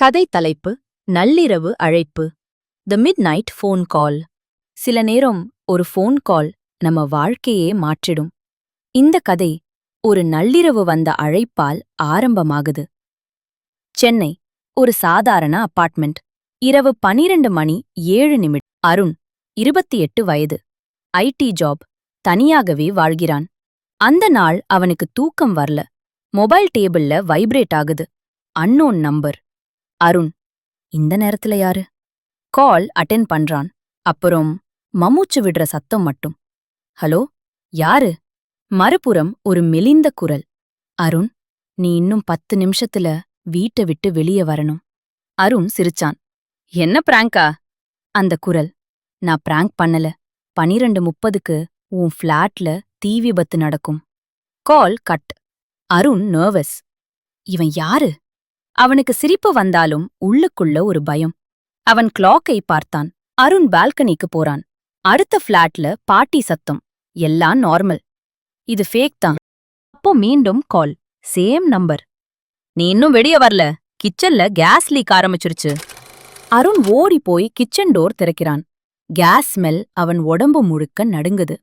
கதை தலைப்பு நள்ளிரவு அழைப்பு. தி மிட்நைட் ஃபோன் கால். சில நேரம் ஒரு ஃபோன் கால் நம்ம வாழ்க்கையே மாற்றிடும். இந்த கதை ஒரு நள்ளிரவு வந்த அழைப்பால் ஆரம்பமாகுது. சென்னை, ஒரு சாதாரண அபார்ட்மெண்ட். இரவு 12:07. அருண், 28 வயது. IT job. தனியாகவே வாழ்கிறான். அந்த நாள் அவனுக்கு தூக்கம் வரல. மொபைல் டேபிள்ல வைப்ரேட் ஆகுது. Unknown number. அருண், இந்த நேரத்துல யாரு? கால் அட்டெண்ட் பண்றான். அப்புறம் மமூச்சு விடுற சத்தம் மட்டும். ஹலோ, யாரு? மறுபுறம் ஒரு மெலிந்த குரல். அருண், நீ இன்னும் 10 நிமிஷத்துல வீட்டை விட்டு வெளியே வரணும். அருண் சிரிச்சான். என்ன பிராங்கா? அந்த குரல். நான் பிராங்க் பண்ணல. 12:30க்கு உன் ஃப்ளாட்ல தீ விபத்து நடக்கும். Call cut. அருண் நர்வஸ். இவன் யாரு? அவனுக்கு சிரிப்பு வந்தாலும் உள்ளுக்குள்ள ஒரு பயம். அவன் கிளாக்கை பார்த்தான். அருண் பால்கனிக்கு போறான். அடுத்த ஃப்ளாட்ல பாட்டி சத்தம். எல்லாம் நார்மல். இது ஃபேக் தான். அப்போ மீண்டும் கால். Same number. நீ இன்னும் வெளிய வரல. கிச்சன்ல கேஸ் லீக் ஆரம்பிச்சிருச்சு. அருண் ஓடி போய் கிச்சன் டோர் திறக்கிறான். கேஸ் ஸ்மெல் அவன் உடம்பு முழுக்க நடுங்குது.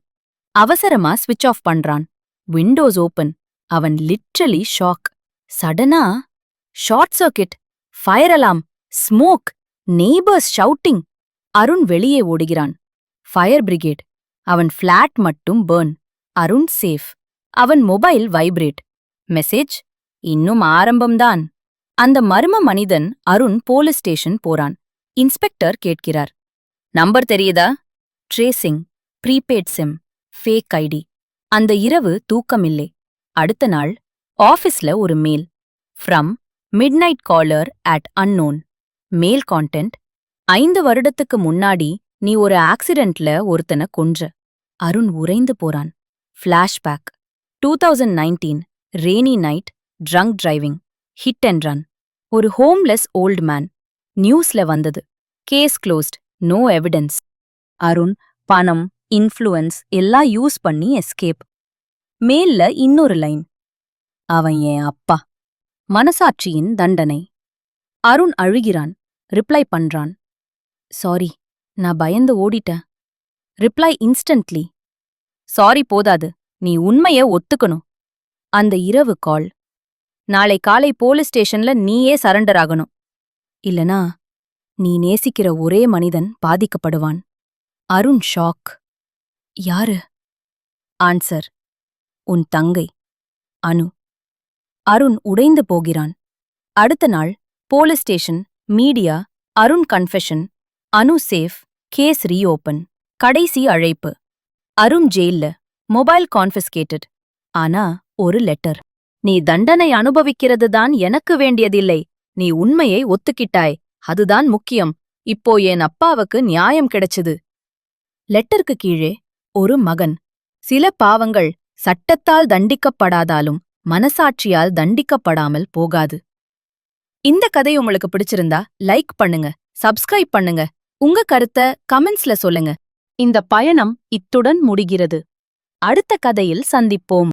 அவசரமா ஸ்விட்ச் ஆஃப் பண்றான். Windows open. அவன் லிட்ரலி ஷாக். சடனா short circuit, fire alarm, smoke, neighbours shouting. Arun வெளியே ஓடுகிறான். Fire brigade. அவன் ஃப்ளாட் மட்டும் பர்ன். அருண் சேஃப். அவன் மொபைல் வைப்ரேட். மெசேஜ், இன்னும் ஆரம்பம்தான். அந்த மர்ம மனிதன் அருண் போலீஸ் ஸ்டேஷன் போறான். இன்ஸ்பெக்டர் கேட்கிறார். நம்பர் தெரியுதா? Tracing, prepaid SIM, fake ID. அந்த இரவு தூக்கமில்லை. அடுத்த நாள் ஆஃபீஸ்ல ஒரு mail. From midnight caller at unknown. Mail content. 5 வருடத்துக்கு முன்னாடி நீ ஒரு ஆக்சிடென்ட்ல ஒருத்தனை கொன்ற. அருண் உறைந்து போறான். Flashback. 2019 rainy night, drunk driving, hit and run. ஒரு ஹோம்லெஸ் ஓல்ட் மேன். நியூஸ்ல வந்தது. Case closed, no evidence. Arun பணம், இன்ஃப்ளூயன்ஸ் எல்லாம் யூஸ் பண்ணி எஸ்கேப். மெயில்ல இன்னொரு லைன். அவன் என் அப்பா. மனசாட்சியின் தண்டனை. அருண் அழுகிறான். ரிப்ளை பண்றான். சாரி, நான் பயந்து ஓடிட்டேன். Reply instantly. சாரி போதாது, நீ உண்மைய ஒத்துக்கணும். அந்த இரவு கால். நாளை காலை போலீஸ் ஸ்டேஷன்ல நீயே சரண்டர் ஆகணும். இல்லனா நீ நேசிக்கிற ஒரே மனிதன் பாதிக்கப்படுவான். அருண் ஷாக். யாரு? ஆன்சர், உன் தங்கை அனு. அருண் உடைந்து போகிறான். அடுத்த நாள் police station, media, Arun confession. Anu safe, case reopen. கடைசி அழைப்பு. அருண் ஜெயில்ல. Mobile confiscated. ஆனா ஒரு லெட்டர். நீ தண்டனை அனுபவிக்கிறதுதான் எனக்கு வேண்டியதில்லை. நீ உண்மையை ஒத்துக்கிட்டாய். அதுதான் முக்கியம். இப்போ என் அப்பாவுக்கு நியாயம் கிடைச்சுது. லெட்டருக்கு கீழே ஒரு மகன். சில பாவங்கள் சட்டத்தால் தண்டிக்கப்படாதாலும் மனசாட்சியால் தண்டிக்கப்படாமல் போகாது. இந்த கதை உங்களுக்கு பிடிச்சிருந்தா லைக் பண்ணுங்க, சப்ஸ்கிரைப் பண்ணுங்க, உங்க கருத்தை கமெண்ட்ஸ்ல சொல்லுங்க. இந்த பயணம் இத்துடன் முடிகிறது. அடுத்த கதையில் சந்திப்போம்.